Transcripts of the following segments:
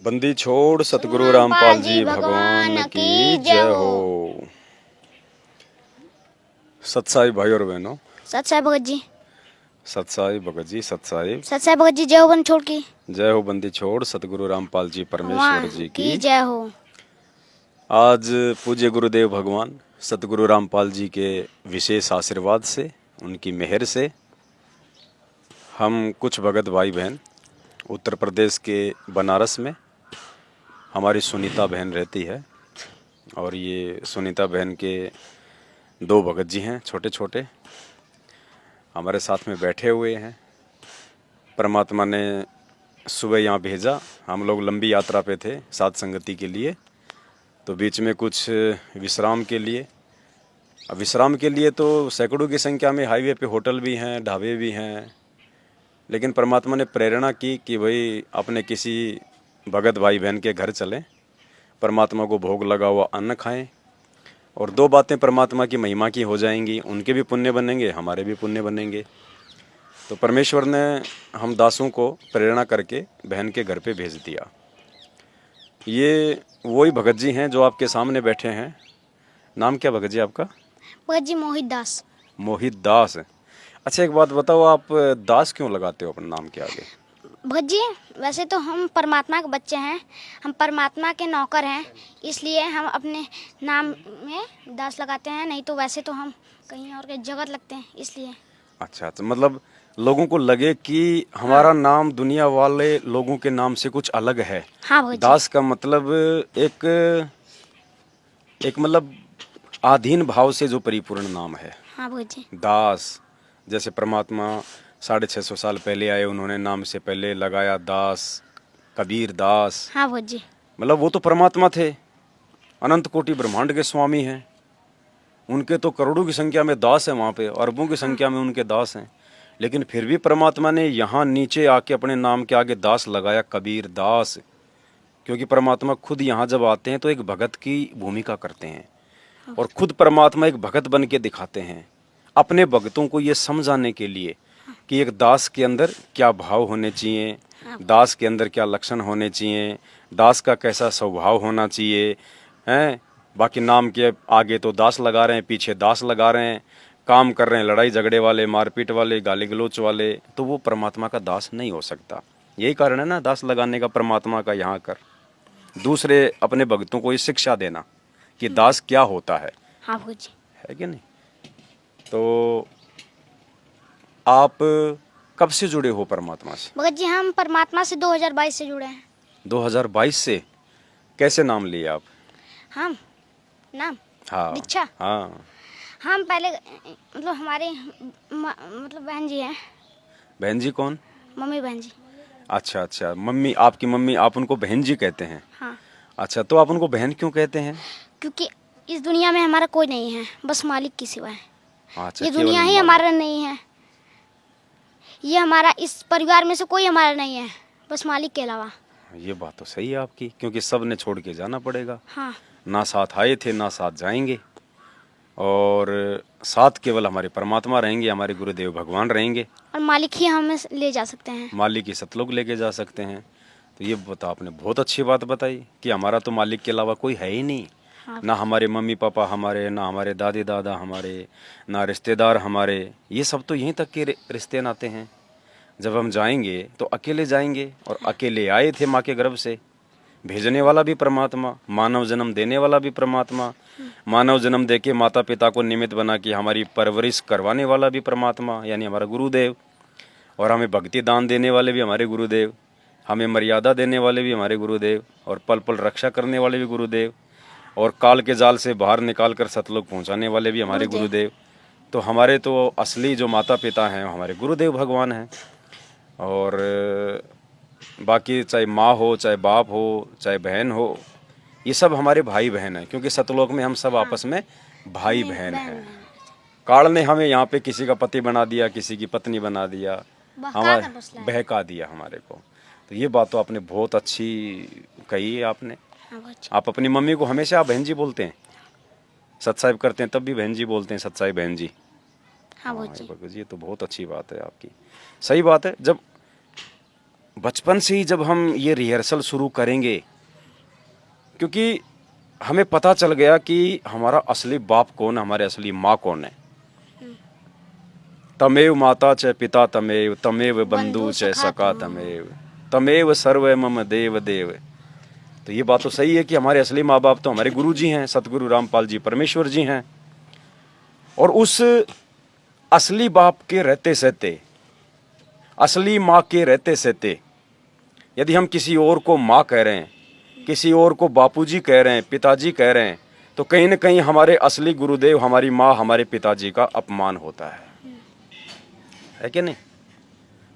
बंदी छोड़ सतगुरु रामपाल जी भगवान की जय हो। सत्साई भाई और बहनों, सत्साई भगत जी, सत्साई भगत जी, सत्साई सत्साई भगत जी, जय हो बन छोड़ की जय हो। बंदी छोड़ सतगुरु रामपाल जी परमेश्वर जी भगवान की की जय हो। आज पूज्य गुरुदेव भगवान सतगुरु रामपाल जी के विशेष आशीर्वाद से, उनकी मेहर से हम कुछ भगत भाई बहन उत्तर प्रदेश के बनारस में, हमारी सुनीता बहन रहती है और ये सुनीता बहन के दो भगत जी हैं छोटे छोटे, हमारे साथ में बैठे हुए हैं। परमात्मा ने सुबह यहाँ भेजा, हम लोग लंबी यात्रा पे थे साथ संगति के लिए, तो बीच में कुछ विश्राम के लिए, अब विश्राम के लिए तो सैकड़ों की संख्या में हाईवे पे होटल भी हैं, ढाबे भी हैं, लेकिन परमात्मा ने प्रेरणा की कि भाई अपने किसी भगत भाई बहन के घर चलें, परमात्मा को भोग लगा हुआ अन्न खाएं, और दो बातें परमात्मा की महिमा की हो जाएंगी, उनके भी पुण्य बनेंगे, हमारे भी पुण्य बनेंगे। तो परमेश्वर ने हम दासों को प्रेरणा करके बहन के घर पे भेज दिया। ये वही भगत जी हैं जो आपके सामने बैठे हैं। नाम क्या भगत जी आपका? भगत जी मोहित दास। मोहित दास। अच्छा, एक बात बताओ, आप दास क्यों लगाते हो अपने नाम के आगे? भगत जी, वैसे तो हम परमात्मा के बच्चे हैं, हम परमात्मा के नौकर हैं, इसलिए हम अपने नाम में दास लगाते हैं, नहीं तो वैसे तो हम कहीं और के जगत लगते हैं इसलिए। अच्छा, तो मतलब लोगों को लगे कि हाँ हमारा नाम दुनिया वाले लोगों के नाम से कुछ अलग है। हाँ भगत जी। दास का मतलब एक एक मतलब आधीन भाव से जो परिपूर्ण नाम है। हाँ भगत जी। दास, जैसे परमात्मा 650 साल पहले आए, उन्होंने नाम से पहले लगाया दास, कबीर दास। हाँ भगत जी। मतलब वो तो परमात्मा थे, अनंत कोटि ब्रह्मांड के स्वामी हैं, उनके तो करोड़ों की संख्या में दास हैं वहाँ पे, अरबों की संख्या में उनके दास हैं, लेकिन फिर भी परमात्मा ने यहाँ नीचे आके अपने नाम के आगे दास लगाया, कबीर दास, क्योंकि परमात्मा खुद यहाँ जब आते हैं तो एक भगत की भूमिका करते हैं, और खुद परमात्मा एक भगत बन के दिखाते हैं अपने भक्तों को ये समझाने के लिए कि एक दास के अंदर क्या भाव होने चाहिए, दास के अंदर क्या लक्षण होने चाहिए, दास का कैसा स्वभाव होना चाहिए। हैं, बाकी नाम के आगे तो दास लगा रहे हैं, पीछे दास लगा रहे हैं, काम कर रहे हैं लड़ाई झगड़े वाले, मारपीट वाले, गाली गलोच वाले, तो वो परमात्मा का दास नहीं हो सकता। यही कारण है ना दास लगाने का परमात्मा का यहाँ कर, दूसरे अपने भक्तों को ये शिक्षा देना कि दास क्या होता है। हाँ भगत जी। है कि नहीं? तो आप कब से जुड़े हो परमात्मा से? भगत जी, हम परमात्मा से 2022 से जुड़े हैं। 2022 से। कैसे नाम लिए आप? हम नाम हाँ दीक्षा। हाँ। हम पहले मतलब हमारे मतलब बहन जी हैं। बहन जी कौन? मम्मी बहन जी। अच्छा अच्छा, मम्मी, आपकी मम्मी, आप उनको बहन जी कहते हैं? हाँ, अच्छा, तो आप उनको बहन क्यों कहते हैं? क्योंकि इस दुनिया में हमारा कोई नहीं है, बस मालिक की सिवा है। अच्छा, ये केवल दुनिया ही मालिक। हमारा नहीं है, ये हमारा, इस परिवार में से कोई हमारा नहीं है, बस मालिक के अलावा। ये बात तो सही है आपकी, क्योंकि सब ने छोड़ के जाना पड़ेगा। हाँ ना साथ आए थे, ना साथ जाएंगे, और साथ केवल हमारे परमात्मा रहेंगे, हमारे गुरुदेव भगवान रहेंगे। और मालिक ही हमें ले जा सकते हैं। मालिक ही सतलोक लेके जा सकते हैं। तो ये बता, आपने बहुत अच्छी बात बताई कि हमारा तो मालिक के अलावा कोई है ही नहीं। हाँ ना हमारे मम्मी पापा हमारे, ना हमारे दादी दादा हमारे, ना रिश्तेदार हमारे, ये सब तो यहीं तक के रिश्ते नाते हैं। जब हम जाएंगे तो अकेले जाएंगे, और अकेले आए थे माँ के गर्भ से। भेजने वाला भी परमात्मा, मानव जन्म देने वाला भी परमात्मा, मानव जन्म देके माता पिता को निमित्त बना के हमारी परवरिश करवाने वाला भी परमात्मा, यानी हमारा गुरुदेव, और हमें भक्ति दान देने वाले भी हमारे गुरुदेव, हमें मर्यादा देने वाले भी हमारे गुरुदेव, और पल पल रक्षा करने वाले भी गुरुदेव, और काल के जाल से बाहर निकाल कर सतलोक पहुंचाने वाले भी हमारे गुरुदेव। तो हमारे तो असली जो माता पिता हैं हमारे गुरुदेव भगवान हैं। और बाकी चाहे माँ हो, चाहे बाप हो, चाहे बहन हो, ये सब हमारे भाई बहन हैं, क्योंकि सतलोक में हम सब आपस में भाई बहन हैं। काल ने हमें यहाँ पे किसी का पति बना दिया, किसी की पत्नी बना दिया, हमारे बहका दिया हमारे को। तो ये बात तो आपने बहुत अच्छी कही है आपने। आप अपनी मम्मी को हमेशा आप बहन जी बोलते हैं? सत्साहिब करते हैं तब भी बहन जी बोलते हैं, सत्साहिब बहन जी? हाँ हाँ, ये तो बहुत अच्छी बात है आपकी। सही बात है। जब बचपन से ही जब हम ये रिहर्सल शुरू करेंगे, क्योंकि हमें पता चल गया कि हमारा असली बाप कौन है, हमारे असली माँ कौन है। तमेव माता च पिता तमेव, तमेव बंधु च सखा तमेव, तमेव सर्व मम देव देव। तो ये बात तो सही है कि हमारे असली माँ बाप तो हमारे गुरु जी हैं, सतगुरु रामपाल जी परमेश्वर जी हैं। और उस असली बाप के रहते सहते, असली माँ के रहते सहते, यदि हम किसी और को माँ कह रहे हैं, किसी और को बापूजी कह रहे हैं, पिताजी कह रहे हैं, तो कहीं न कहीं हमारे असली गुरुदेव, हमारी माँ, हमारे पिताजी का अपमान होता है कि नहीं?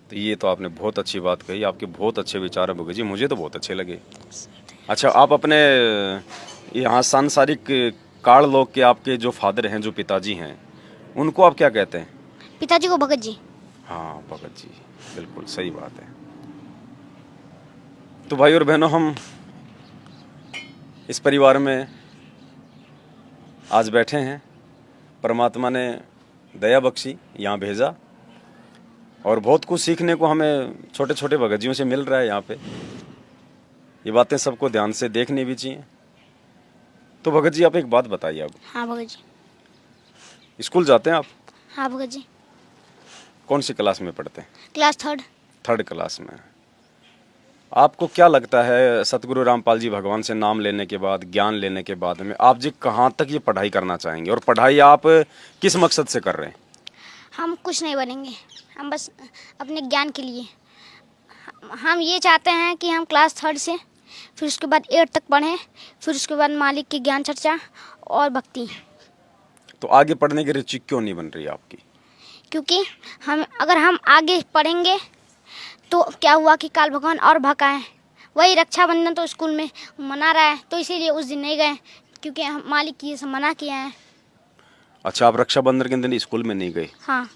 तो ये तो आपने बहुत अच्छी बात कही, आपके बहुत अच्छे विचार हैं भगत जी, मुझे तो बहुत अच्छे लगे। अच्छा, आप अपने यहाँ सांसारिक काल लोक के आपके जो फादर हैं, जो पिताजी हैं, उनको आप क्या कहते हैं? पिताजी को भगत जी। हाँ, भगत जी, बिल्कुल सही बात है। तो भाई और बहनों, हम इस परिवार में आज बैठे हैं, परमात्मा ने दया बख्शी, यहाँ भेजा, और बहुत कुछ सीखने को हमें छोटे छोटे भगत जियों से मिल रहा है यहाँ पे। ये बातें सबको ध्यान से देखनी भी चाहिए। तो भगत जी, आप एक बात बताइए, अब हाँ भगत जी। स्कूल जाते हैं आप? हाँ भगत जी। कौन सी क्लास में पढ़ते हैं? Class third. थर्ड क्लास में। आपको क्या लगता है, सतगुरु रामपाल जी भगवान से नाम लेने के बाद, ज्ञान लेने के बाद में आप जी कहाँ तक ये पढ़ाई करना चाहेंगे, और पढ़ाई आप किस मकसद से कर रहे हैं? हम कुछ नहीं बनेंगे, हम बस अपने ज्ञान के लिए। हम ये चाहते हैं कि हम क्लास थर्ड से फिर उसके बाद 8 तक पढ़ें, फिर उसके बाद मालिक की ज्ञान चर्चा और भक्ति। तो आगे पढ़ने की रुचि क्यों नहीं बन रही आपकी? क्योंकि अगर हम आगे पढ़ेंगे तो क्या हुआ कि काल भगवान और भकाएं। वही रक्षाबंधन तो स्कूल में मना रहा है, तो इसीलिए उस दिन नहीं गए, क्योंकि हम मालिक की ये सब मना किया है। अच्छा, आप रक्षाबंधन के दिन स्कूल में नहीं गए? हाँ।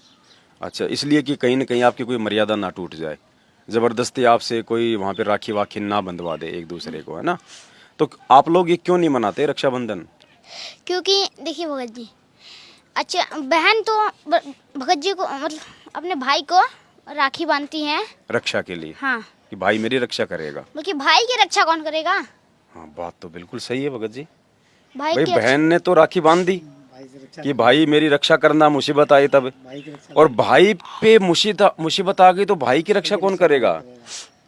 अच्छा, इसलिए कि कहीं ना कहीं आपकी कोई मर्यादा ना टूट जाए, ज़बरदस्ती आपसे कोई वहाँ पे राखी वाखी ना बंधवा दे एक दूसरे को, है ना? तो आप लोग ये क्यों नहीं मनाते रक्षाबंधन? क्योंकि देखिए भगत जी, अच्छा बहन तो भगत जी को मतलब अपने भाई को राखी बांधती हैं रक्षा के लिए। हाँ, कि भाई मेरी रक्षा करेगा। बल्कि भाई की रक्षा कौन करेगा? हाँ, बात तो बिल्कुल सही है भगत जी। भाई भाई की बहन ने तो राखी बांध दी कि भाई मेरी रक्षा करना, मुसीबत आई तब, और भाई पे मुसीबत आ गई तो भाई की रक्षा कौन करेगा?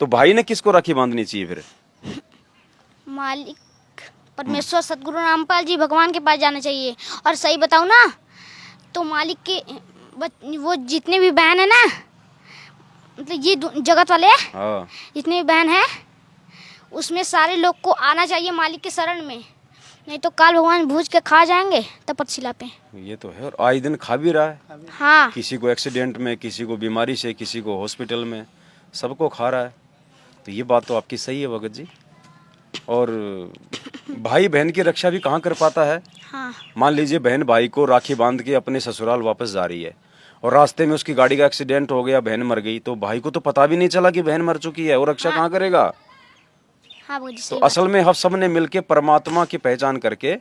तो भाई ने किसको राखी बांधनी चाहिए फिर? मालिक परमेश्वर सतगुरु रामपाल जी भगवान के पास जाना चाहिए। और सही बताऊँ ना, तो मालिक के वो जितने भी बहन है ना, मतलब ये जगत वाले हाँ, जितने भी बहन है, उसमें सारे लोग को आना चाहिए मालिक के शरण में, नहीं तो काल भगवान भूज के खा जाएंगे तपतशिला पे। ये तो है, और आए दिन खा भी रहा है। हाँ, किसी को एक्सीडेंट में, किसी को बीमारी से, किसी को हॉस्पिटल में, सबको खा रहा है। तो ये बात तो आपकी सही है भगत जी। और भाई बहन की रक्षा भी कहाँ कर पाता है? हाँ, मान लीजिए बहन भाई को राखी बांध के अपने ससुराल वापस जा रही है, और रास्ते में उसकी गाड़ी का एक्सीडेंट हो गया, बहन मर गई, तो भाई को तो पता भी नहीं चला कि बहन मर चुकी है, और रक्षा कहाँ करेगा? हाँ भगत जी, तो सही बात। असल में हम सब ने मिलके परमात्मा की पहचान करके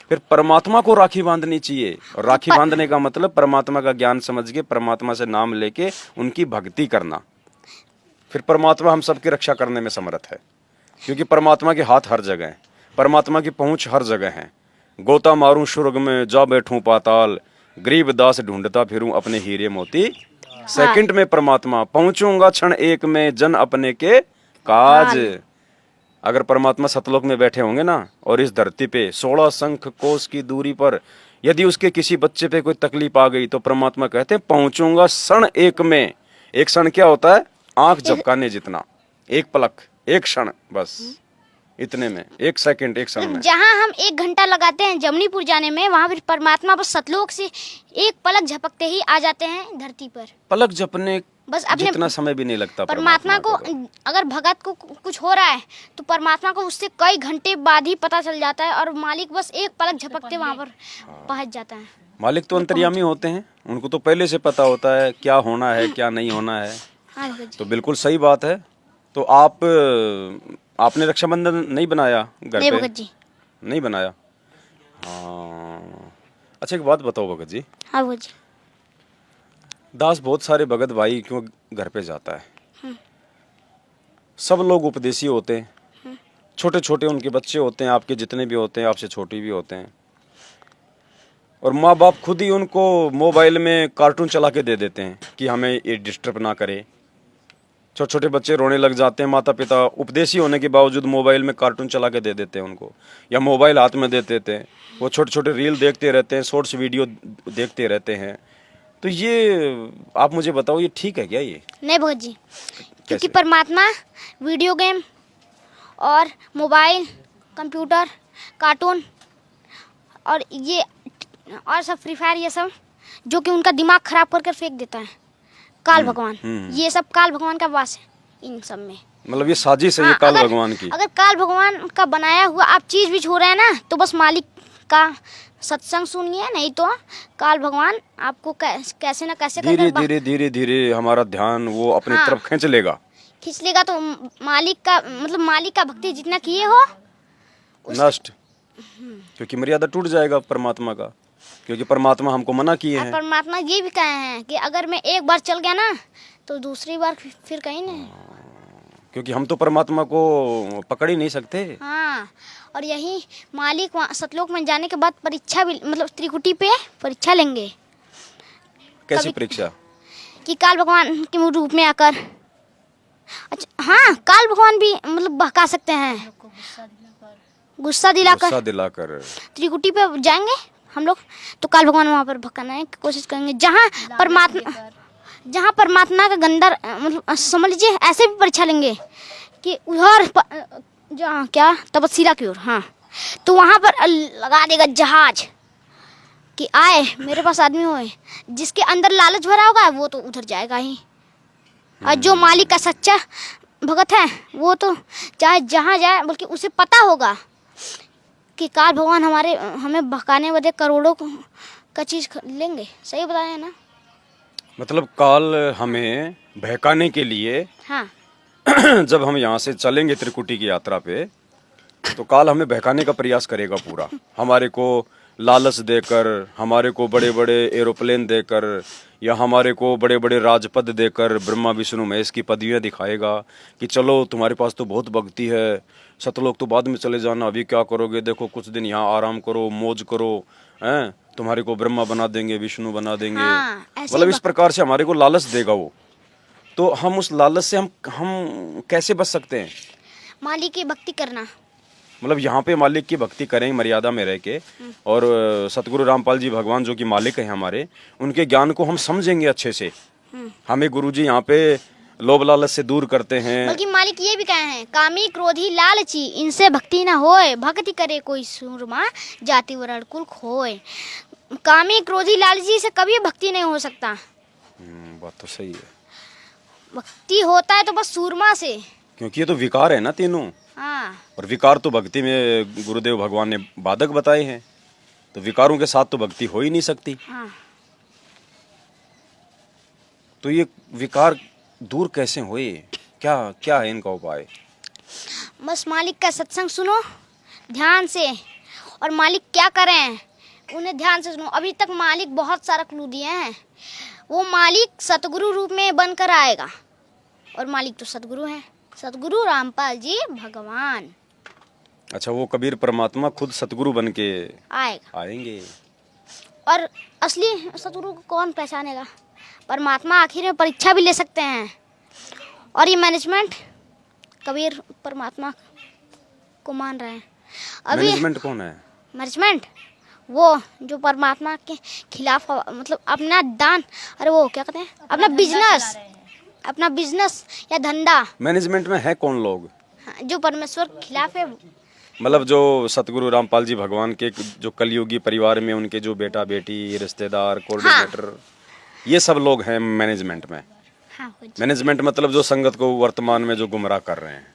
फिर परमात्मा को राखी बांधनी चाहिए। और राखी बांधने का मतलब परमात्मा का ज्ञान समझ के, परमात्मा से नाम लेके उनकी भक्ति करना, फिर परमात्मा हम सबकी रक्षा करने में समर्थ है। क्योंकि परमात्मा के हाथ हर जगह है, परमात्मा की पहुंच हर जगह है। गोता मारूं स्वर्ग में, जा बैठूं पाताल, गरीब दास ढूंढता फिरूं अपने हीरे मोती, सेकंड में परमात्मा पहुंचूंगा क्षण एक में, जन अपने के काज। अगर परमात्मा सतलोक में बैठे होंगे ना, और इस धरती पे 16 शंख कोस की दूरी पर यदि उसके किसी बच्चे पे कोई तकलीफ आ गई, तो परमात्मा कहते हैं पहुंचूंगा क्षण एक में। एक क्षण क्या होता है? आंख झपकाने जितना, एक पलक, एक क्षण, बस इतने में, एक सेकंड, एक क्षण में। जहाँ हम 1 घंटा लगाते हैं जमनीपुर जाने में, वहाँ पर परमात्मा बस सतलोक से एक पलक झपकते ही आ जाते हैं धरती पर। पलक झपने बस अपने जितना समय भी नहीं लगता परमात्मा को। अगर भगत को कुछ हो रहा है तो परमात्मा को उससे कई घंटे बाद ही पता चल जाता है, और मालिक बस एक पलक झपकते वहाँ पर पहुँच जाता है। मालिक तो अंतर्यामी होते हैं, उनको तो पहले से पता होता है क्या होना है, क्या नहीं होना है। हाँ भगत जी। तो बिल्कुल सही बात है। तो आपने रक्षाबंधन नहीं बनाया घर नहीं पे? भगत जी। नहीं बनाया। हाँ, अच्छा एक बात बताओ भगत जी, हाँ भगत जी। दास बहुत सारे भगत भाई क्यों घर पे जाता है? सब लोग उपदेशी होते हैं, छोटे छोटे उनके बच्चे होते हैं, आपके जितने भी होते हैं, आपसे छोटे भी होते हैं, और माँ बाप खुद ही उनको मोबाइल में कार्टून चला के दे देते हैं कि हमें ये डिस्टर्ब ना करे। छोटे छोटे बच्चे रोने लग जाते हैं, माता पिता उपदेशी होने के बावजूद मोबाइल में कार्टून चला के दे देते हैं उनको, या मोबाइल हाथ में दे देते हैं, वो छोटे छोटे रील देखते रहते हैं, शॉर्ट्स वीडियो देखते रहते हैं। तो ये आप मुझे बताओ, ये ठीक है क्या ये? नहीं भगत जी, क्योंकि कैसे? परमात्मा वीडियो गेम और मोबाइल, कंप्यूटर, कार्टून और ये और सब फ्री फायर, ये सब जो कि उनका दिमाग खराब करके फेंक देता है काल भगवान, ये सब काल भगवान का वास है इन सब में। मतलब ये साजिश है ये काल भगवान की। अगर काल भगवान का बनाया हुआ आप चीज भी छू रहे हैं ना, तो बस मालिक का सत्संग सुनिए, नहीं तो काल भगवान आपको कैसे ना कैसे धीरे करके धीरे धीरे धीरे हमारा ध्यान वो अपनी हाँ। तरफ खींच लेगा। खींच लेगा तो मालिक का मतलब मालिक का भक्ति जितना किए हो नष्ट, क्योंकि मर्यादा टूट जाएगा परमात्मा का, क्योंकि परमात्मा हमको मना किए और हैं। परमात्मा ये भी कहे हैं कि अगर मैं एक बार चल गया ना तो दूसरी बार फिर कहीं नहीं। क्योंकि हम तो परमात्मा को पकड़ ही नहीं सकते। हाँ, और यही मालिक सतलोक में जाने के बाद परीक्षा भी मतलब त्रिकुटी पे परीक्षा लेंगे। कैसी कभी- परीक्षा? कि काल भगवान के रूप में आकर, अच्छा हाँ, काल भगवान भी मतलब बहका सकते हैं, गुस्सा दिलाकर त्रिकुटी पे जाएंगे हम लोग, तो काल भगवान वहाँ पर भगाने की कोशिश करेंगे। जहाँ परमात्मा का गंदा मतलब समझ लीजिए, ऐसे भी परीक्षा लेंगे कि उधर जहाँ क्या तपस्या की ओर, हाँ, तो वहाँ पर लगा देगा जहाज कि आए मेरे पास आदमी होए, जिसके अंदर लालच भरा होगा वो तो उधर जाएगा ही, और जो मालिक का सच्चा भगत है वो तो चाहे जहाँ जाए, बल्कि उसे पता होगा कि काल भगवान हमें भगाने बदे करोड़ों का चीज लेंगे। सही बताया ना? मतलब काल हमें बहकाने के लिए हाँ जब हम यहाँ से चलेंगे त्रिकुटी की यात्रा पे, तो काल हमें बहकाने का प्रयास करेगा पूरा, हमारे को लालच देकर, हमारे को बड़े बड़े एरोप्लेन देकर, या हमारे को बड़े बड़े राजपद देकर, ब्रह्मा विष्णु महेश की पदवियाँ दिखाएगा कि चलो तुम्हारे पास तो बहुत भक्ति है, सतलोक तो बाद में चले जाना, अभी क्या करोगे, देखो कुछ दिन यहाँ आराम करो, मौज करो, हैं, तुम्हारे को ब्रह्मा बना देंगे, विष्णु बना देंगे। हाँ, ऐसे मतलब ही इस प्रकार से हमारे को लालच देगा वो। तो हम उस लालच से हम कैसे बच सकते हैं? मालिक की भक्ति करना। मतलब यहाँ पे मालिक की भक्ति करें मर्यादा में रह के, और सतगुरु रामपाल जी भगवान जो कि मालिक हैं हमारे, उनके ज्ञान को हम समझेंगे अच्छे से। हमें गुरुजी यहाँ पे लोभ लालच से दूर करते हैं। बल्कि मालिक ये भी कहे हैं, कामी क्रोधी लालची इनसे भक्ति ना होए, भक्ति करे कोई सूरमा जाति वर्ण कुल खोए। कामी क्रोधी लालची से कभी भक्ति नहीं हो सकता। बात तो सही है, भक्ति होता है तो बस सूरमा से, क्योंकि ये तो विकार है ना तीनों, हाँ, और विकार तो भक्ति में गुरुदेव भगवान ने बाधक बताए हैं, तो विकारों के साथ तो भक्ति हो ही नहीं सकती। हाँ। तो ये विकार दूर कैसे हुए, क्या क्या है इनका उपाय? बस मालिक का सत्संग सुनो ध्यान से, और मालिक क्या करें उन्हें ध्यान से सुनो। अभी तक मालिक बहुत सारा क्लू दिए हैं, वो मालिक सतगुरु रूप में बनकर आएगा, और मालिक तो सतगुरु हैं, सतगुरु रामपाल जी भगवान। अच्छा, वो कबीर परमात्मा खुद सतगुरु बन के आएंगे। और असली सतगुरु को कौन पहचानेगा? परमात्मा आखिर में परीक्षा भी ले सकते हैं, और ये मैनेजमेंट कबीर परमात्मा को मान रहे हैं। अभी मैनेजमेंट कौन है? मैनेजमेंट वो जो परमात्मा के खिलाफ मतलब अपना दान, अरे वो क्या कहते हैं, अपना बिजनेस या धंधा। मैनेजमेंट में है कौन लोग? हाँ, जो परमेश्वर के खिलाफ है। मतलब जो सतगुरु रामपाल जी भगवान के जो कलयुगी परिवार में उनके जो बेटा बेटी, रिश्तेदार, कोऑर्डिनेटर, ये सब लोग हैं मैनेजमेंट में। हाँ, मैनेजमेंट मतलब जो संगत को वर्तमान में जो गुमराह कर रहे हैं,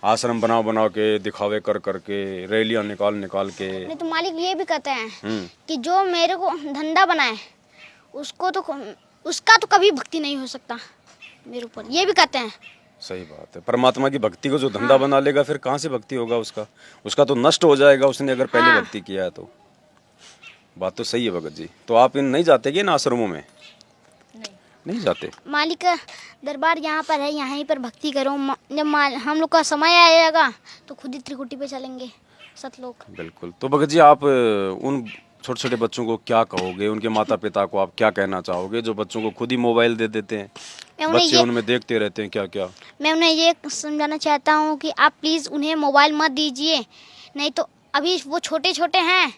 आश्रम बना के, दिखावे कर करके, रैलियां निकाल के। नहीं तो मालिक ये भी कहते हैं कि जो मेरे को धंधा बनाए उसका तो कभी भक्ति नहीं हो सकता मेरे ऊपर, ये भी कहते हैं। सही बात है, परमात्मा की भक्ति को जो धंधा बना लेगा फिर कहाँ से भक्ति होगा उसका तो नष्ट हो जाएगा, उसने अगर पहले भक्ति किया है तो। बात तो सही है भगत जी। तो आप इन नहीं जाते कि इन आश्रमों में? नहीं जाते? मालिक का दरबार यहाँ पर है, यहीं पर भक्ति करो। जब हम लोग का समय आएगा तो खुद ही त्रिकुटी पे चलेंगे सतलोक। बिल्कुल। तो भगत जी, आप उन छोटे छोटे बच्चों को क्या कहोगे, उनके माता पिता को आप क्या कहना चाहोगे जो बच्चों को खुद ही मोबाइल दे देते हैं, बच्चे उनमें देखते रहते हैं क्या क्या? मैं उन्हें ये समझाना चाहता हूँ कि आप प्लीज़ उन्हें मोबाइल मत दीजिए, नहीं तो अभी वो छोटे छोटे हैं,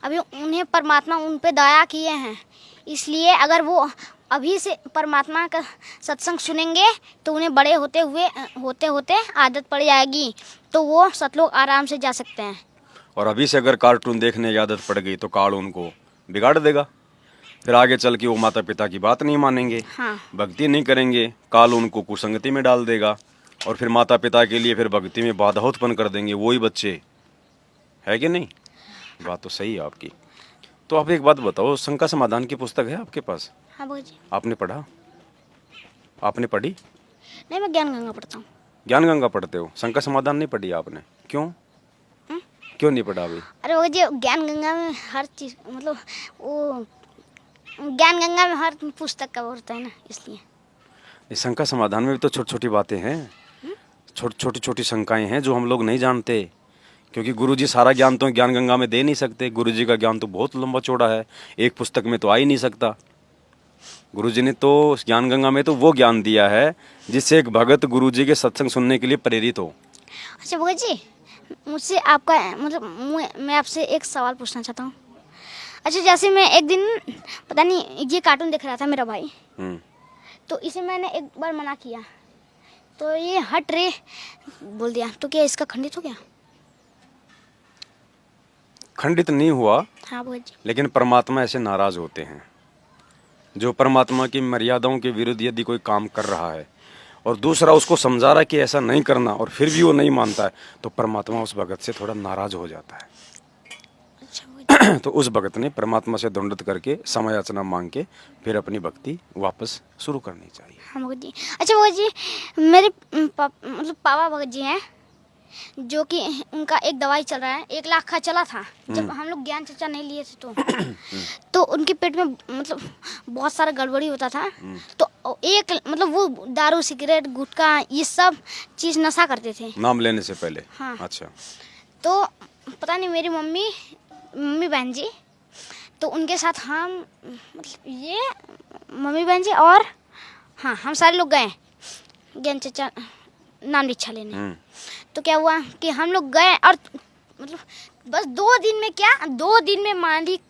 अभी उन्हें परमात्मा उन पे दया किए हैं, इसलिए अगर वो अभी से परमात्मा का सत्संग सुनेंगे तो उन्हें बड़े होते होते आदत पड़ जाएगी, तो वो सतलोक आराम से जा सकते हैं। और अभी से अगर कार्टून देखने की आदत पड़ गई तो काल उनको बिगाड़ देगा, फिर आगे चल के वो माता पिता की बात नहीं मानेंगे। हाँ। भक्ति नहीं करेंगे, काल उनको कुसंगति में डाल देगा, और फिर माता पिता के लिए फिर भक्ति में बाधा उत्पन्न कर देंगे वही बच्चे, है कि नहीं? बात तो सही है आपकी। तो आप एक बात बताओ, शंका समाधान की पुस्तक है आपके पास? हाँ भगत जी। आपने पढ़ा? आपने पढ़ी? नहीं, मैं ज्ञान गंगा पढ़ता हूँ। ज्ञान गंगा पढ़ते हो, शंका समाधान नहीं पढ़ी आपने? क्यों? क्यों नहीं पढ़ा अभी? अरे भगत जी, ज्ञान गंगा में हर चीज़, मतलब वो ज्ञान गंगा में हर पुस्तक का होता है ना, इसलिए। इस शंका समाधान में भी तो छोटी छोटी बातें हैं, छोटी छोटी शंकाएं हैं जो हम लोग नहीं जानते, क्योंकि गुरुजी सारा ज्ञान तो ज्ञान गंगा में दे नहीं सकते। गुरुजी का ज्ञान तो बहुत लंबा चौड़ा है, एक पुस्तक में तो आ ही नहीं सकता। गुरुजी ने तो ज्ञान गंगा में तो वो ज्ञान दिया है जिससे एक भगत गुरुजी के सत्संग सुनने के लिए प्रेरित हो। अच्छा भगत जी, मुझसे आपका मतलब मैं आपसे एक सवाल पूछना चाहता हूँ। अच्छा, जैसे मैं एक दिन पता नहीं ये कार्टून देख रहा था मेरा भाई, तो इसे मैंने एक बार मना किया तो ये हट रे बोल दिया, तो क्या इसका खंडित हो गया? खंडित नहीं हुआ। हाँ भगत जी। लेकिन परमात्मा ऐसे नाराज होते हैं, जो परमात्मा की मर्यादाओं के विरुद्ध यदि कोई काम कर रहा है और दूसरा उसको समझा रहा है कि ऐसा नहीं करना, और फिर भी वो नहीं मानता है, तो परमात्मा उस भगत से थोड़ा नाराज हो जाता है। अच्छा तो उस भगत ने परमात्मा से दंडवत करके समय याचना मांग के फिर अपनी भक्ति वापस शुरू करनी चाहिए। हाँ भगत जी। अच्छा भगत जी, मेरे मतलब पापा भगत जी हैं, जो कि उनका एक दवाई चल रहा है, 1 लाख का चला था जब हम लोग ज्ञान चर्चा नहीं लिए थे तो उनके पेट में मतलब बहुत सारा गड़बड़ी होता था, तो एक मतलब वो दारू सिगरेट गुटखा ये सब चीज़ नशा करते थे नाम लेने से पहले। हाँ। अच्छा। तो पता नहीं मेरी मम्मी बहन जी, तो उनके साथ हम मतलब ये मम्मी बहन जी और हाँ हम सारे लोग गए ज्ञान चर्चा नाम दीक्षा लेने। तो क्या हुआ कि हम लोग गए और मतलब बस 2 दिन में, क्या 2 दिन में मालिक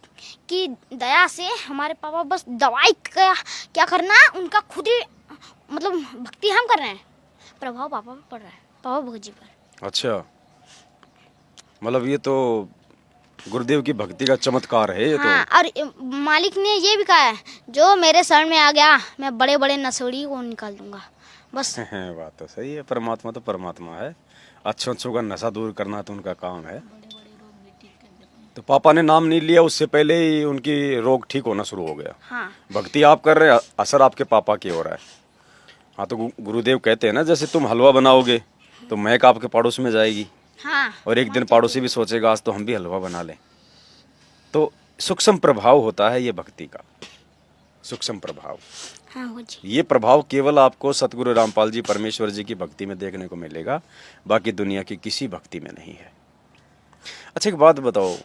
की दया से हमारे पापा बस दवाई क्या करना, उनका खुद ही मतलब भक्ति हम कर रहे हैं, प्रभाव पापा पर पड़ रहा है, पापा भगत जी पर। अच्छा, मतलब ये तो गुरुदेव की भक्ति का चमत्कार है ये। हाँ, तो और मालिक ने ये भी कहा है, जो मेरे शरण में आ गया मैं बड़े बड़े नशेड़ी को निकाल दूंगा बस। बात तो सही है, परमात्मा तो परमात्मा है, अच्छों का नशा दूर करना तो उनका काम है। तो पापा ने नाम नहीं लिया उससे पहले ही उनकी रोग ठीक होना शुरू हो गया। हाँ। भक्ति आप कर रहे हैं, असर आपके पापा की हो रहा है। हाँ, तो गुरुदेव कहते हैं ना, जैसे तुम हलवा बनाओगे तो महक आपके पड़ोस में जाएगी। हाँ। और एक दिन पड़ोसी भी सोचेगा आज तो हम भी हलवा बना लें। तो सूक्ष्म प्रभाव होता है ये भक्ति का, सूक्ष्म प्रभाव। हाँ जी। ये प्रभाव केवल आपको सतगुरु रामपाल जी परमेश्वर जी की भक्ति में देखने को मिलेगा, बाकी दुनिया की किसी भक्ति में नहीं है। अच्छा, एक बात बताओ,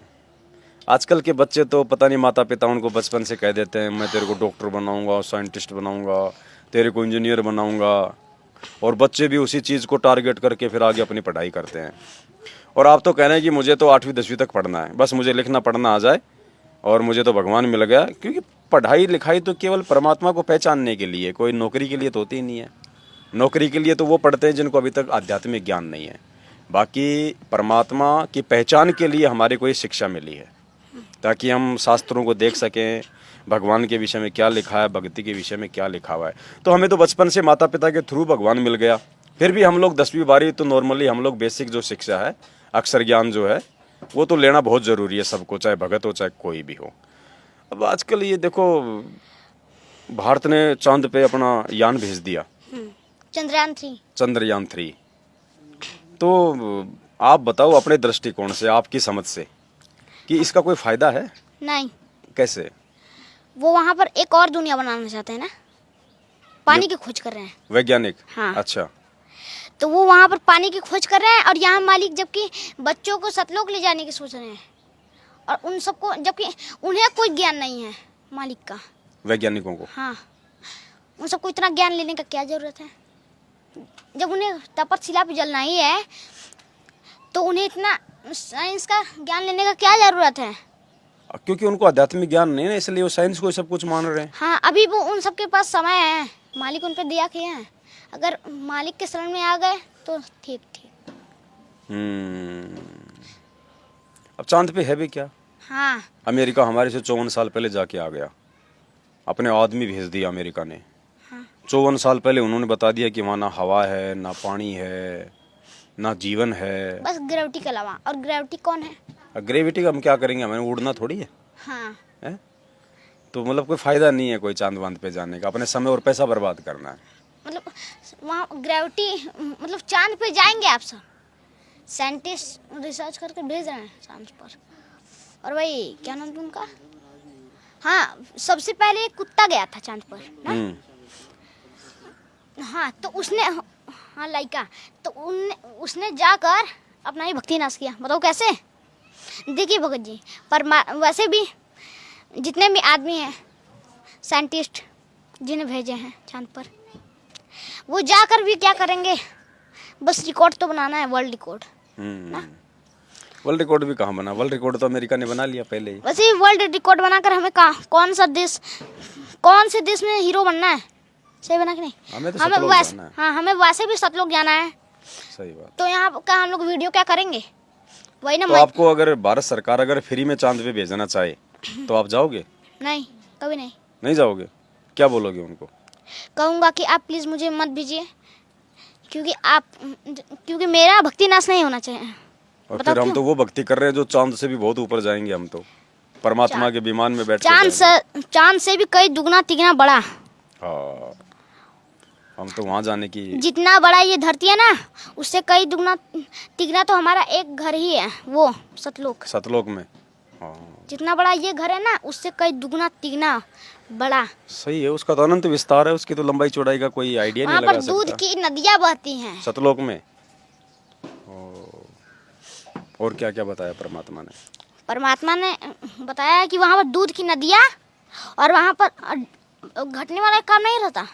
आजकल के बच्चे तो पता नहीं माता पिता उनको बचपन से कह देते हैं मैं तेरे को डॉक्टर बनाऊंगा, साइंटिस्ट बनाऊंगा, तेरे को इंजीनियर बनाऊंगा, और बच्चे भी उसी चीज़ को टारगेट करके फिर आगे अपनी पढ़ाई करते हैं। और आप तो कह रहे हैं कि मुझे तो 8वीं 10वीं तक पढ़ना है, बस मुझे लिखना पढ़ना आ जाए और मुझे तो भगवान मिल गया। क्योंकि पढ़ाई लिखाई तो केवल परमात्मा को पहचानने के लिए, कोई नौकरी के लिए तो होती ही नहीं है। नौकरी के लिए तो वो पढ़ते हैं जिनको अभी तक आध्यात्मिक ज्ञान नहीं है। बाकी परमात्मा की पहचान के लिए हमारे को ये शिक्षा मिली है, ताकि हम शास्त्रों को देख सकें, भगवान के विषय में क्या लिखा है, भक्ति के विषय में क्या लिखा हुआ है। तो हमें तो बचपन से माता पिता के थ्रू भगवान मिल गया। फिर भी हम लोग 10वीं 12वीं तो नॉर्मली हम लोग बेसिक जो शिक्षा है, अक्षर ज्ञान जो है, वो तो लेना बहुत ज़रूरी है सबको, चाहे भगत हो चाहे कोई भी हो। अब आजकल ये देखो, भारत ने चांद पे अपना यान भेज दिया, चंद्रयान 3। तो आप बताओ अपने दृष्टिकोण से, आपकी समझ से, कि इसका कोई फायदा है? नहीं। कैसे? वो वहाँ पर एक और दुनिया बनाना चाहते हैं ना। पानी की खोज कर रहे हैं। वैज्ञानिक? हाँ। अच्छा। तो वो वहाँ पर पानी की खोज कर रहे हैं और यहाँ मालिक जबकि बच्चों को सतलोक ले जाने की सोच रहे हैं, और उन सबको जबकि उन्हें कोई ज्ञान नहीं है मालिक का। वैज्ञानिकों को? हाँ, उन सबको इतना ज्ञान लेने का क्या जरूरत है? जब उन्हें तपस्या पे जलना ही है तो उन्हें इतना साइंस का ज्ञान लेने का क्या जरूरत है? क्योंकि उनको आध्यात्मिक ज्ञान नहीं है, इसलिए वो साइंस को सब कुछ मान रहे हैं। हाँ, अभी वो उन सबके पास समय है, मालिक उन पे दया किए हैं। अगर मालिक के शरण में आ गए तो ठीक ठीक। अब चांद पे है भी क्या? हाँ, अमेरिका हमारे से 54 साल पहले जाके आ गया, अपने आदमी भेज दिया अमेरिका ने। हाँ। 54 साल पहले उन्होंने बता दिया कि वहाँ ना हवा है, ना पानी है, ना जीवन है, बस ग्रेविटी के अलावा। और ग्रेविटी कौन है? ग्रेविटी का हम क्या करेंगे, हमें उड़ना थोड़ी है, हाँ, है? तो मतलब कोई फायदा नहीं है कोई चांद वांद पे जाने का, अपने समय और पैसा बर्बाद करना है। मतलब वहाँ ग्रेविटी मतलब चांद पे जाएंगे आप सब, साइंटिस्ट रिसर्च करके भेज रहे हैं चांद पर। और भाई क्या नाम था उनका? हाँ, सबसे पहले एक कुत्ता गया था चांद पर ना? हाँ, तो उसने, हाँ लाइका, तो उसने जाकर अपना ही भक्ति नाश किया। बताओ कैसे? देखिए भगत जी, वैसे भी जितने भी आदमी हैं साइंटिस्ट जिन्हें भेजे हैं चांद पर, वो जाकर भी क्या करेंगे? बस रिकॉर्ड तो बनाना है, वर्ल्ड रिकॉर्ड ना। वर्ल्ड रिकॉर्ड भी कहाँ बना? वर्ल्ड रिकॉर्ड तो अमेरिका ने बना लिया पहले ही। वैसे ही वर्ल्ड रिकॉर्ड बनाकर हमें कौन से देश में हीरो बनना है? सही बना कि नहीं? हमें तो सतलोक जाना है। हाँ, हमें वैसे भी सतलोक जाना है। सही बात। तो यहाँ का हम लोग वीडियो क्या करेंगे? वही ना। तो आपको अगर भारत सरकार अगर फ्री में चांद पे भेजना चाहे तो आप जाओगे? नहीं, कभी नहीं। नहीं जाओगे? क्या बोलोगे उनको? कहूँगा कि आप प्लीज़ मुझे मत भेजिए, क्योंकि मेरा भक्ति नाश नहीं होना चाहिए। और फिर हम तो वो भक्ति कर रहे हैं जो चांद से भी बहुत ऊपर जाएंगे, हम तो परमात्मा के विमान में बैठ चांद से भी कई दुगना तिगना बड़ा। हाँ, हम तो वहाँ जाने की, जितना बड़ा ये धरती है ना, उससे कई दुगना तिगना तो हमारा एक घर ही है, वो सतलोक में। हाँ, जितना बड़ा ये घर है ना, उससे कई दुगना तिगना बड़ा। सही है, उसका तो अनंत विस्तार है, उसकी तो लंबाई चौड़ाई का कोई आइडिया नहीं लगा सकता। वहाँ पर दूध की नदियाँ बहती हैं सतलोक में। और क्या क्या बताया परमात्मा ने? परमात्मा ने बताया कि वहाँ पर दूध की नदियाँ, और वहाँ पर घटने वाला काम नहीं रहता।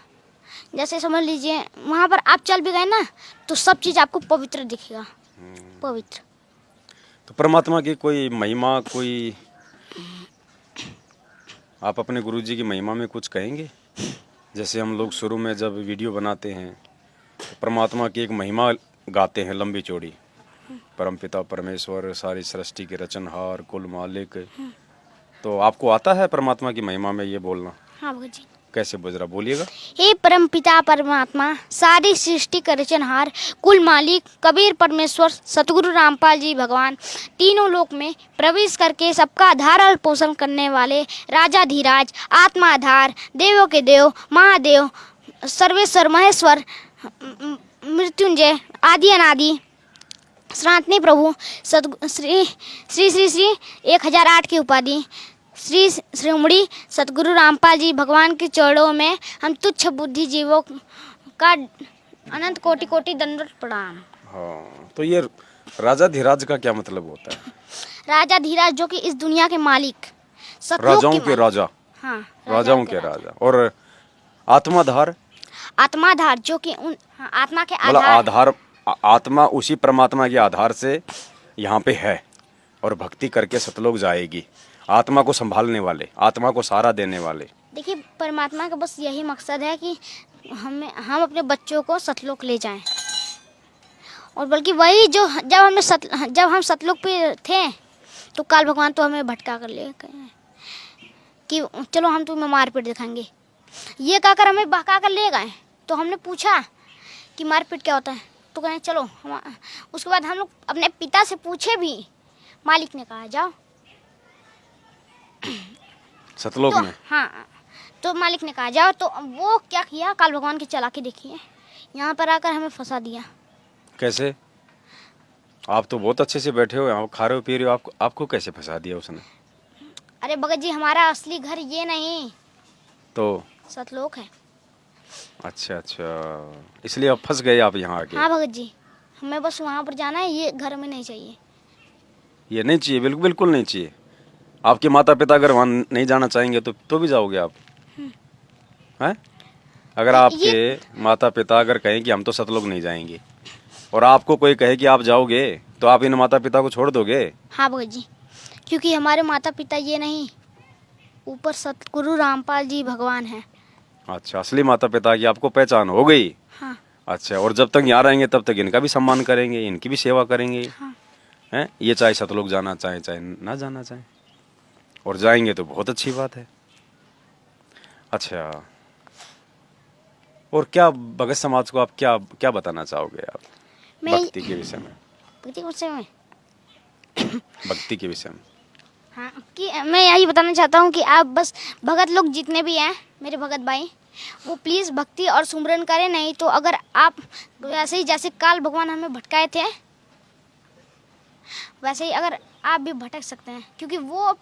जैसे समझ लीजिए, वहाँ पर आप चल भी गए ना तो सब चीज़ आपको पवित्र दिखेगा, पवित्र। तो परमात्मा की कोई महिमा, कोई आप अपने गुरुजी की महिमा में कुछ कहेंगे? जैसे हम लोग शुरू में जब वीडियो बनाते हैं तो परमात्मा की एक महिमा गाते हैं लंबी चौड़ी, परमपिता परमेश्वर, सारी सृष्टि के रचनहार, कुल मालिक। तो आपको आता है परमात्मा की महिमा में ये बोलना? हाँ भगत जी। कैसे बजरा बोलिएगा। हे परमपिता परमात्मा, सारी सृष्टि का रचनहार, कुल मालिक, कबीर परमेश्वर, सतगुरु रामपाल जी भगवान, तीनों लोक में प्रवेश करके सबका आधार और पोषण करने वाले राजाधीराज, आत्मा आधार, देवों के देव, महादेव, सर्वेश्वर, महेश्वर, मृत्युंजय, आदि अनादि, सनातनी प्रभु, श्री श्री श्री श्री 1008 की उपाधि, श्री श्रीमणी सतगुरु रामपाल जी भगवान के चरणों में हम तुच्छ बुद्धि जीवों का अनंत कोटि कोटि दंडवत प्रणाम। हाँ, तो ये राजाधीराज का क्या मतलब होता है? राजाधीराज जो कि इस दुनिया के मालिक, राजाओं के राजा। हाँ, राजाओं के राजा। और आत्माधार? आत्माधार जो कि उन आत्मा के आधार, आत्मा उसी परमात्मा के आधार से यहाँ पे है और भक्ति करके सतलोक जाएगी। आत्मा को संभालने वाले, आत्मा को सहारा देने वाले। देखिए, परमात्मा का बस यही मकसद है कि हम अपने बच्चों को सतलोक ले जाएं। और बल्कि वही जो जब हम सतलोक पे थे तो काल भगवान तो हमें भटका कर ले गए कि चलो हम तुम्हें मारपीट दिखाएंगे, ये कहकर हमें बहका कर ले गए। तो हमने पूछा कि मारपीट क्या होता है, तो कहें चलो उसके बाद हम लोग अपने पिता से पूछे भी, मालिक ने कहा जाओ सतलोक में। हाँ, तो मालिक ने कहा जाओ, तो वो क्या किया, काल भगवान की चालाकी देखिए, यहाँ पर आकर हमें फंसा दिया। कैसे? आप तो बहुत अच्छे से बैठे हो, आप खा रहे हो पी रहे हो, आपको कैसे फंसा दिया उसने? अरे भगत जी, हमारा असली घर ये नहीं तो सतलोक है। अच्छा अच्छा, इसलिए अब फंस गए आप यहाँ आके। हाँ भगत जी, हमें बस वहाँ पर जाना है, ये घर में नहीं चाहिए। ये नहीं चाहिए, बिल्कुल बिल्कुल नहीं चाहिए। आपके माता पिता अगर वहाँ नहीं जाना चाहेंगे तो भी जाओगे आप, हैं? अगर आपके ये माता पिता अगर कहें कि हम तो सतलुज नहीं जाएंगे, और आपको कोई कहे कि आप जाओगे, तो आप इन माता पिता को छोड़ दोगे? हाँ भगत जी, क्योंकि हमारे माता पिता ये नहीं, ऊपर सतगुरु रामपाल जी भगवान हैं। अच्छा, असली माता पिता की आपको पहचान हो गई। हाँ अच्छा, और जब तक यहाँ रहेंगे तब तक इनका भी सम्मान करेंगे, इनकी भी सेवा करेंगे, हाँ। हैं? ये चाहे सतलुज जाना चाहे चाहे ना जाना चाहे, और जाएंगे तो बहुत अच्छी बात है। अच्छा, और क्या भगत समाज को आप क्या क्या बताना चाहोगे आप मैं भक्ति के विषय में? भक्ति के विषय में, भक्ति के विषय में हाँ, कि मैं यही बताना चाहता हूँ कि आप बस भगत लोग जितने भी हैं मेरे भगत भाई, वो प्लीज़ भक्ति और सुमरन करें। नहीं तो अगर आप वैसे ही जैसे काल भगवान हमें भटकाए थे, वैसे ही अगर आप भी भटक सकते हैं, क्योंकि वो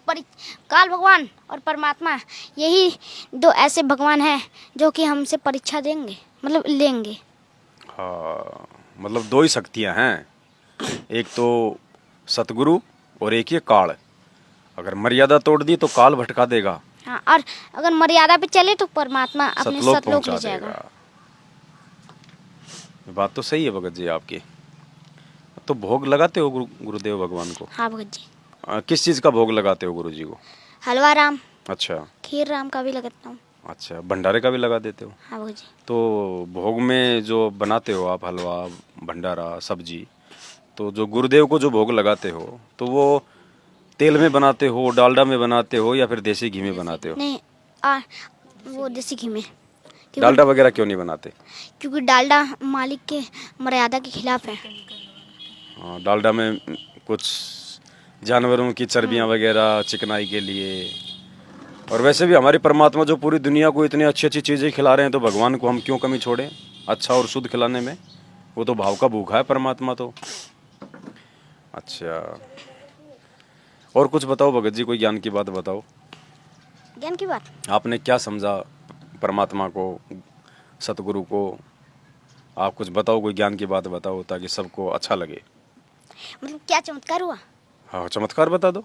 काल भगवान और परमात्मा यही दो ऐसे भगवान हैं जो कि हमसे परीक्षा देंगे, मतलब लेंगे। हाँ, मतलब दो ही शक्तियां हैं, एक तो सतगुरु और एक ये काल। अगर मर्यादा तोड़ दी तो काल भटका देगा, हाँ, और अगर मर्यादा पे चले तो परमात्मा अपने सतलोक सतलोक पहुंचा ले जाएगा। देगा। ये बात तो सही है भगत जी आपकी। तो भोग लगाते हो गुरुदेव भगवान को? हाँ भगत जी, किस चीज का भोग लगाते हो गुरु जी को? हलवा राम, अच्छा खीर राम का भी लगाता हूँ। अच्छा, भंडारे का भी लगा देते हो? हाँ भगत जी। तो भोग में जो बनाते हो आप, हलवा, भंडारा, सब्जी, तो जो गुरुदेव को जो भोग लगाते हो तो वो तेल में बनाते हो, डालडा में बनाते हो, या फिर देसी घी में बनाते हो? नहीं, वो देसी घी में, डालडा वगैरह क्यों नहीं बनाते? क्योंकि डालडा मालिक के मर्यादा के खिलाफ है। हाँ, डालडा में कुछ जानवरों की चर्बियाँ वगैरह चिकनाई के लिए, और वैसे भी हमारे परमात्मा जो पूरी दुनिया को इतनी अच्छी अच्छी चीज़ें खिला रहे हैं, तो भगवान को हम क्यों कमी छोड़ें अच्छा और शुद्ध खिलाने में? वो तो भाव का भूखा है परमात्मा तो। अच्छा, और कुछ बताओ भगत जी, कोई ज्ञान की बात बताओ। ज्ञान की बात, आपने क्या समझा परमात्मा को, सतगुरु को? आप कुछ बताओ, कोई ज्ञान की बात बताओ ताकि सबको अच्छा लगे। मतलब क्या चमत्कार हुआ? हाँ, चमत्कार बता दो।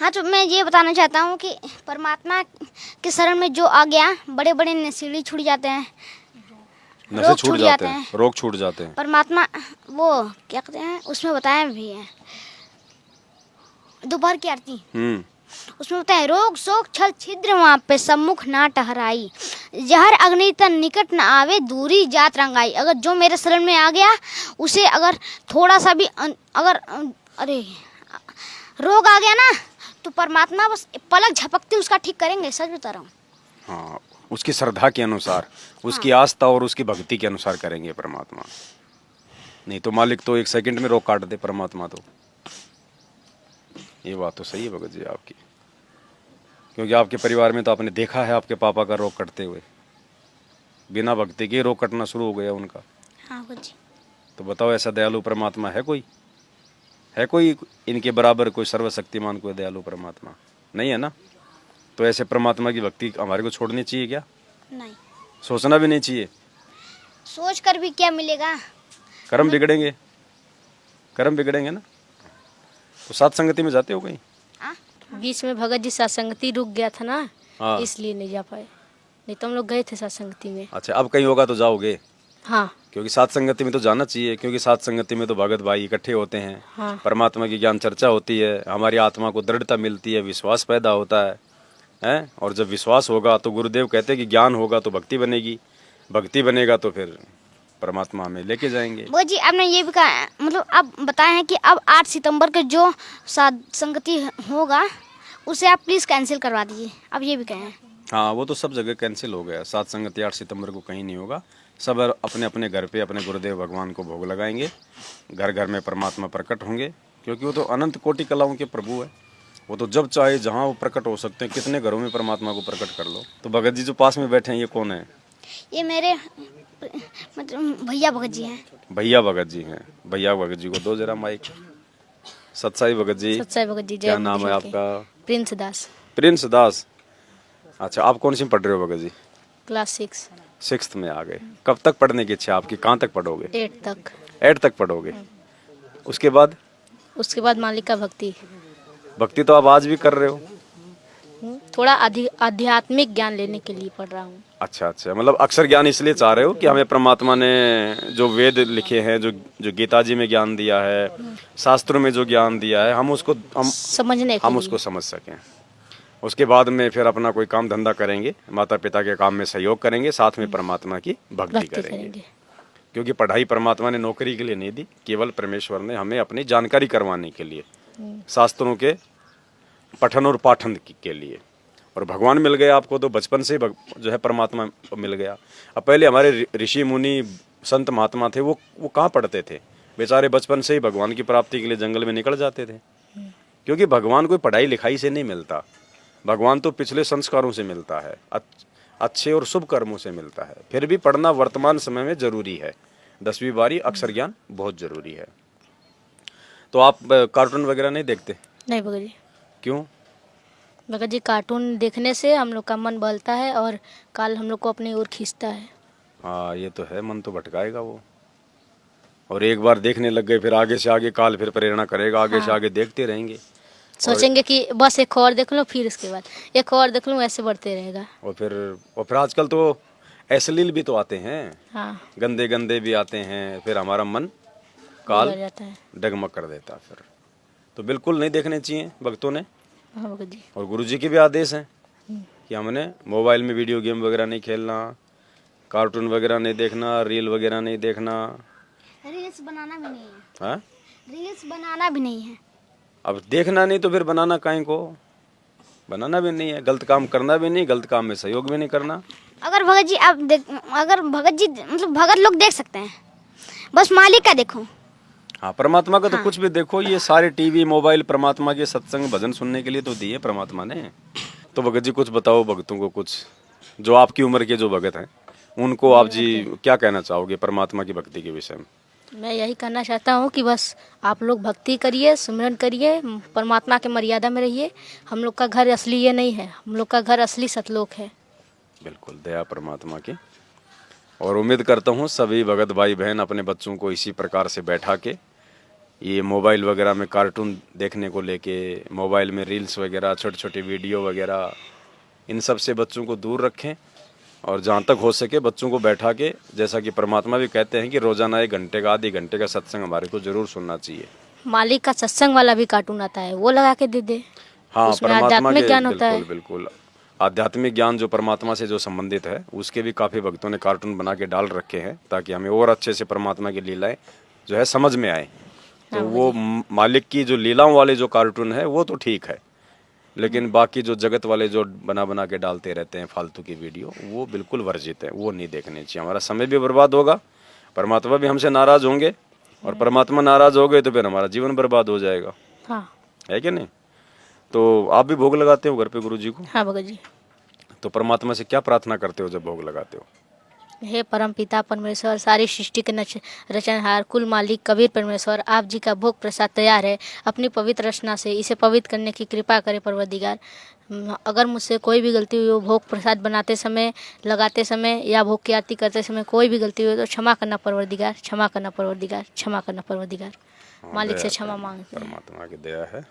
हाँ, तो मैं ये बताना चाहता हूँ कि परमात्मा के शरण में जो आ गया, बड़े बड़े नशीली छूट जाते हैं, नशे रोग छूट जाते हैं, रोग छूट जाते हैं। परमात्मा वो क्या कहते हैं, उसमें बताया भी है, दोपहर की आरती, उसमें बताया रोग शोक छल छिद्र वहाँ पे सम्मुख ना टहराई, जहर अग्नि तन निकट न आवे दूरी जात रंगाई। अगर जो मेरे शरण में आ गया, उसे अगर थोड़ा सा भी अगर अरे रोग आ गया ना, तो परमात्मा बस पलक झपकते उसका ठीक करेंगे। सच बता रहा हूँ। हाँ, उसकी श्रद्धा के अनुसार, उसकी आस्था और उसकी भक्ति के अनुसार करेंगे परमात्मा। नहीं तो मालिक तो एक सेकंड में रोग काट दे परमात्मा तो। ये बात तो सही है भगत जी आपकी, क्योंकि आपके परिवार में तो आपने देखा है आपके पापा का रोग कटते हुए, बिना भक्ति के रोग कटना शुरू हो गया उनका। हाँ भगत जी। तो बताओ, ऐसा दयालु परमात्मा है कोई? है कोई इनके बराबर, कोई सर्वशक्तिमान, कोई दयालु परमात्मा? नहीं है ना। तो ऐसे परमात्मा की भक्ति हमारे को छोड़नी चाहिए क्या? नहीं, सोचना भी नहीं चाहिए। सोच कर भी क्या मिलेगा? कर्म बिगड़ेंगे, कर्म बिगड़ेंगे ना। तो सात संगति में जाते हो कहीं? बीच में भगत जी सत्संगति रुक गया था ना, हाँ। इसलिए नहीं जा पाए, नहीं तो हम लोग गए थे सत्संगति में। अच्छा, अब कहीं होगा तो जाओगे? हाँ क्योंकि सात संगति में तो जाना चाहिए, क्योंकि सात संगति में तो भगत भाई इकट्ठे होते हैं। हाँ। परमात्मा की ज्ञान चर्चा होती है, हमारी आत्मा को दृढ़ता मिलती है, विश्वास पैदा होता है, हैं? और जब विश्वास होगा तो गुरुदेव कहते हैं कि ज्ञान होगा तो भक्ति बनेगी, भक्ति बनेगा तो फिर परमात्मा हमें लेके जाएंगे। भगत जी, आपने ये भी कहा, मतलब आप बताए हैं कि अब 8 सितंबर के जो संगति होगा उसे आप प्लीज़ कैंसिल करवा दीजिए, अब ये भी कहें। हाँ, वो तो सब जगह कैंसिल हो गया। सात संगति 8 सितंबर को कहीं नहीं होगा। सब अपने अपने घर पे अपने गुरुदेव भगवान को भोग लगाएंगे, घर घर में परमात्मा प्रकट होंगे, क्योंकि वो तो अनंत कोटि कलाओं के प्रभु है। वो तो जब चाहे जहाँ वो प्रकट हो सकते हैं। कितने घरों में परमात्मा को प्रकट कर लो। तो भगत जी जो पास में बैठे हैं, ये कौन है? ये मेरे मतलब भैया भगत जी हैं। भैया भगत जी हैं। भैया भगत जी को दो जरा माइक। सत्साई भगत जी, सत्साई भगत जी, क्या नाम है आपका? प्रिंस दास, प्रिंस दास। अच्छा, आप कौन सी में पढ़ रहे हो भगत जी? क्लास 6। 6th में आ गए। कब तक पढ़ने की इच्छा आपकी, कहाँ तक पढ़ोगे? 8 तक। 8 तक पढ़ोगे। उसके बाद? उसके बाद मालिक का भक्ति। भक्ति तो आप आज भी कर रहे हो। थोड़ा आध्यात्मिक ज्ञान लेने के लिए पढ़ रहा हूँ। अच्छा अच्छा, मतलब अक्षर ज्ञान इसलिए चाह रहे हो कि हमें परमात्मा ने जो वेद लिखे हैं, जो गीता जी में ज्ञान दिया है, शास्त्रों में जो ज्ञान दिया है, हम समझने के हम लिए। उसको समझ सकें। उसके बाद में फिर अपना कोई काम धंधा करेंगे, माता पिता के काम में सहयोग करेंगे, साथ में परमात्मा की भक्ति करेंगे। क्योंकि पढ़ाई परमात्मा ने नौकरी के लिए नहीं दी, केवल परमेश्वर ने हमें अपनी जानकारी करवाने के लिए, शास्त्रों के पठन और पाठन के लिए। और भगवान मिल गया आपको तो बचपन से जो है परमात्मा मिल गया। अब पहले हमारे ऋषि मुनि संत महात्मा थे, वो कहाँ पढ़ते थे बेचारे, बचपन से ही भगवान की प्राप्ति के लिए जंगल में निकल जाते थे। क्योंकि भगवान कोई पढ़ाई लिखाई से नहीं मिलता, भगवान तो पिछले संस्कारों से मिलता है, अच्छे और शुभ कर्मों से मिलता है। फिर भी पढ़ना वर्तमान समय में जरूरी है, 10वीं 12वीं अक्षर ज्ञान बहुत जरूरी है। तो आप कार्टून वगैरह नहीं देखते? नहीं भगत जी। क्यों? भगत जी, कार्टून देखने से हम लोग का मन बहलता है और काल हम लोग को अपनी ओर खींचता है। हाँ ये तो है, मन तो भटकाएगा वो, और एक बार देखने लग गए फिर आगे से आगे काल फिर प्रेरणा करेगा, आगे से आगे देखते रहेंगे। सोचेंगे कि बस एक और देख लो, फिर उसके बाद एक और देख लो, ऐसे बढ़ते रहेगा। और फिर आजकल तो अश्लील भी तो आते हैं। हाँ, गंदे गंदे भी आते हैं, फिर हमारा मन काल बिगड़ जाता है। डगमग कर देता। फिर तो बिल्कुल नहीं देखने चाहिए भक्तों ने। हाँ भगत जी। और गुरुजी के भी आदेश हैं कि हमने मोबाइल में वीडियो गेम वगैरह नहीं खेलना, कार्टून वगैरह नहीं देखना, रील वगैरह नहीं देखना। रील्स बनाना भी नहीं है। हाँ, रील्स बनाना भी नहीं है। अब देखना नहीं तो फिर बनाना काहे को? बनाना भी नहीं है, गलत काम करना भी नहीं, गलत काम में सहयोग भी नहीं करना। अगर भगत जी अगर भगत जी मतलब भगत लोग देख सकते हैं, बस मालिक का देखो। हाँ, परमात्मा का तो कुछ भी देखो, ये सारे टीवी मोबाइल परमात्मा के सत्संग भजन सुनने के लिए तो दिए परमात्मा ने। तो भगत जी कुछ बताओ भक्तों को, कुछ जो आपकी उम्र के जो भगत हैं उनको आप जी क्या कहना चाहोगे परमात्मा की भक्ति के विषय में? मैं यही कहना चाहता हूँ कि बस आप लोग भक्ति करिए, सुमिरन करिए, परमात्मा के मर्यादा में रहिए। हम लोग का घर असली ये नहीं है, हम लोग का घर असली सतलोक है। बिल्कुल, दया परमात्मा की। और उम्मीद करता हूँ सभी भगत भाई बहन अपने बच्चों को इसी प्रकार से बैठा के ये मोबाइल वगैरह में कार्टून देखने को लेके, मोबाइल में रील्स वगैरह, छोटे छोटे वीडियो वगैरह, इन सब से बच्चों को दूर रखें। और जहाँ तक हो सके बच्चों को बैठा के, जैसा कि परमात्मा भी कहते हैं कि रोजाना 1 घंटे का आधे घंटे का सत्संग हमारे को जरूर सुनना चाहिए। मालिक का सत्संग वाला भी कार्टून आता है, वो लगा के दे दे। हाँ, उसमें परमात्मा आध्यात्मिक के ज्ञान होता है। बिल्कुल बिल्कुल आध्यात्मिक ज्ञान जो परमात्मा से जो संबंधित है उसके भी काफी भक्तों ने कार्टून बना के डाल रखे हैं, ताकि हमें और अच्छे से परमात्मा की लीलाएं जो है समझ में आए। तो वो मालिक की जो लीलाओं वाले जो कार्टून है वो तो ठीक है, लेकिन बाकी जो जगत वाले जो बना बना के डालते रहते हैं फालतू की वीडियो, वो बिल्कुल वर्जित है, वो नहीं देखने चाहिए। हमारा समय भी बर्बाद होगा, परमात्मा भी हमसे नाराज होंगे, और परमात्मा नाराज हो गए तो फिर हमारा जीवन बर्बाद हो जाएगा। हाँ, है कि नहीं? तो आप भी भोग लगाते हो घर पे गुरु जी को? हाँ भगत जी। तो परमात्मा से क्या प्रार्थना करते हो जब भोग लगाते हो? हे परम पिता परमेश्वर, सारी सृष्टि के रचनहार कुल मालिक कबीर परमेश्वर, आप जी का भोग प्रसाद तैयार है। अपनी पवित्र रचना से इसे पवित्र करने की कृपा करें परवरदिगार। अगर मुझसे कोई भी गलती हुई हो, भोग प्रसाद बनाते समय, लगाते समय या भोग की आरती करते समय कोई भी गलती हुई तो क्षमा करना परवरदिगार, क्षमा करना परवरदिगार, क्षमा करना परवरदिगार। मालिक से क्षमा मांगते हैं। परमात्मा की दया है।